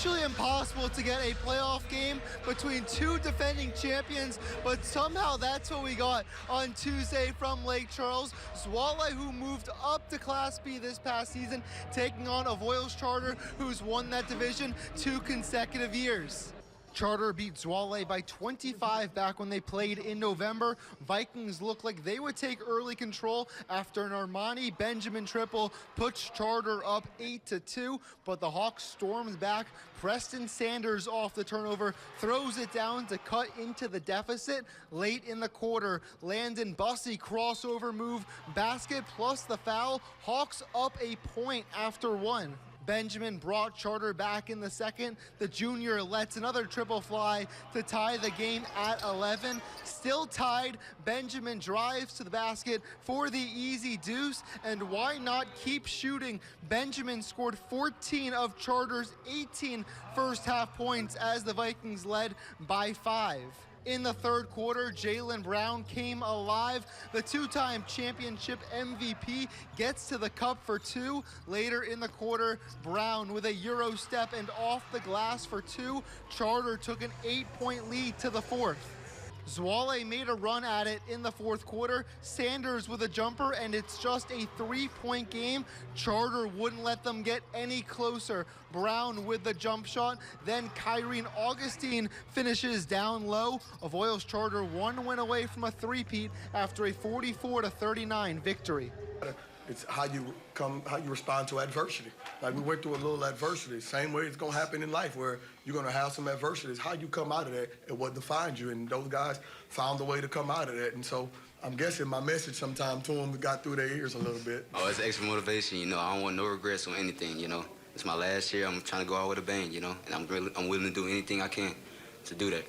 virtually impossible to get a playoff game between two defending champions, but somehow that's what we got on Tuesday from Lake Charles. Zwolle, who moved up to Class B this past season, taking on Avoyelles Charter, who's won that division 2 consecutive years. Charter beat Zwolle by 25 back when they played in November. Vikings looked like they would take early control after an Armani Benjamin triple puts Charter up 8-2, but the Hawks storms back. Preston Sanders off the turnover throws it down to cut into the deficit late in the quarter. Landon Bussey crossover move, basket plus the foul. Hawks up a point after 1. Benjamin brought Charter back in the second. The junior lets another triple fly to tie the game at 11. Still tied, Benjamin drives to the basket for the easy deuce, and why not keep shooting? Benjamin scored 14 of Charter's 18 first half points as the Vikings led by 5. In the third quarter, Jaylen Brown came alive. The two-time championship MVP gets to the cup for 2. Later in the quarter, Brown with a Euro step and off the glass for 2. Charter took an 8-point lead to the fourth. Zwolle made a run at it in the fourth quarter. Sanders with a jumper, and it's just a 3-point game. Charter wouldn't let them get any closer. Brown with the jump shot. Then Kyrene Augustine finishes down low. Avoyelles Charter one win away from a three-peat after a 44-39 victory. It's how you respond to adversity. Like, we went through a little adversity. Same way it's gonna happen in life, where you're gonna have some adversity. It's how you come out of that and what defines you. And those guys found a way to come out of that. And so I'm guessing my message sometime to them got through their ears a little bit. Oh, it's extra motivation. You know, I don't want no regrets on anything. You know, it's my last year. I'm trying to go out with a bang. You know, and I'm willing to do anything I can to do that.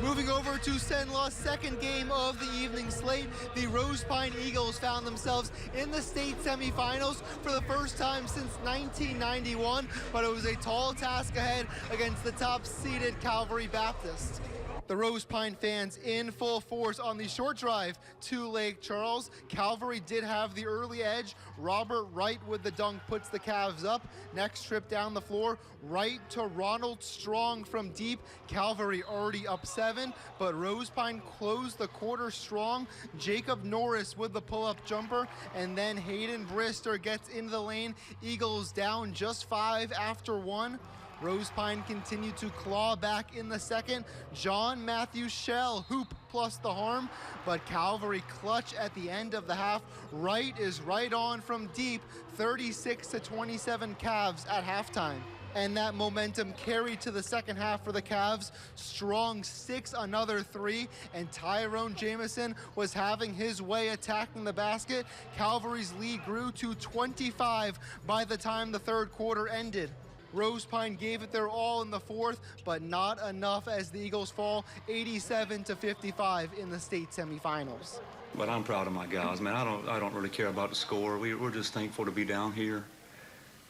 Moving over to Cenla's second game of the evening slate, the Rosepine Eagles found themselves in the state semifinals for the first time since 1991, but it was a tall task ahead against the top-seeded Calvary Baptist. The Rosepine fans in full force on the short drive to Lake Charles. Calvary did have the early edge. Robert Wright with the dunk puts the Cavs up. Next trip down the floor, Wright to Ronald Strong from deep. Calvary already up 7, but Rosepine closed the quarter strong. Jacob Norris with the pull-up jumper, and then Hayden Brister gets into the lane. Eagles down just 5 after 1. Rosepine continued to claw back in the second. John Matthew Shell hoop plus the harm, but Calvary clutch at the end of the half. Wright is right on from deep, 36-27 Cavs at halftime. And that momentum carried to the second half for the Cavs. Strong 6 another 3, and Tyrone Jamison was having his way attacking the basket. Calvary's lead grew to 25 by the time the third quarter ended. Rosepine gave it their all in the fourth, but not enough as the Eagles fall 87-55 in the state semifinals. But I'm proud of my guys, man. I don't really care about the score. We're just thankful to be down here.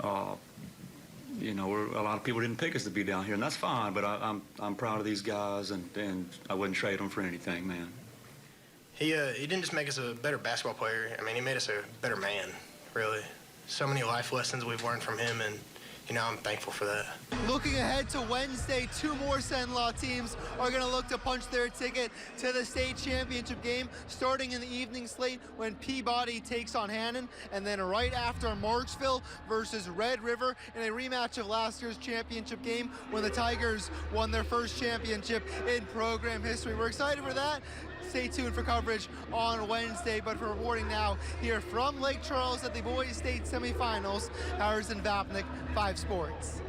You know, a lot of people didn't pick us to be down here, and that's fine. But I'm proud of these guys, and I wouldn't trade them for anything, man. He didn't just make us a better basketball player. I mean, he made us a better man, really. So many life lessons we've learned from him, and you know, I'm thankful for that. Looking ahead to Wednesday, 2 more Cenla teams are going to look to punch their ticket to the state championship game, starting in the evening slate when Peabody takes on Hannon, and then right after Marksville versus Red River in a rematch of last year's championship game when the Tigers won their first championship in program history. We're excited for that. Stay tuned for coverage on Wednesday, but for reporting now here from Lake Charles at the Boys State semifinals, Harrison Vapnik, 5 Sports.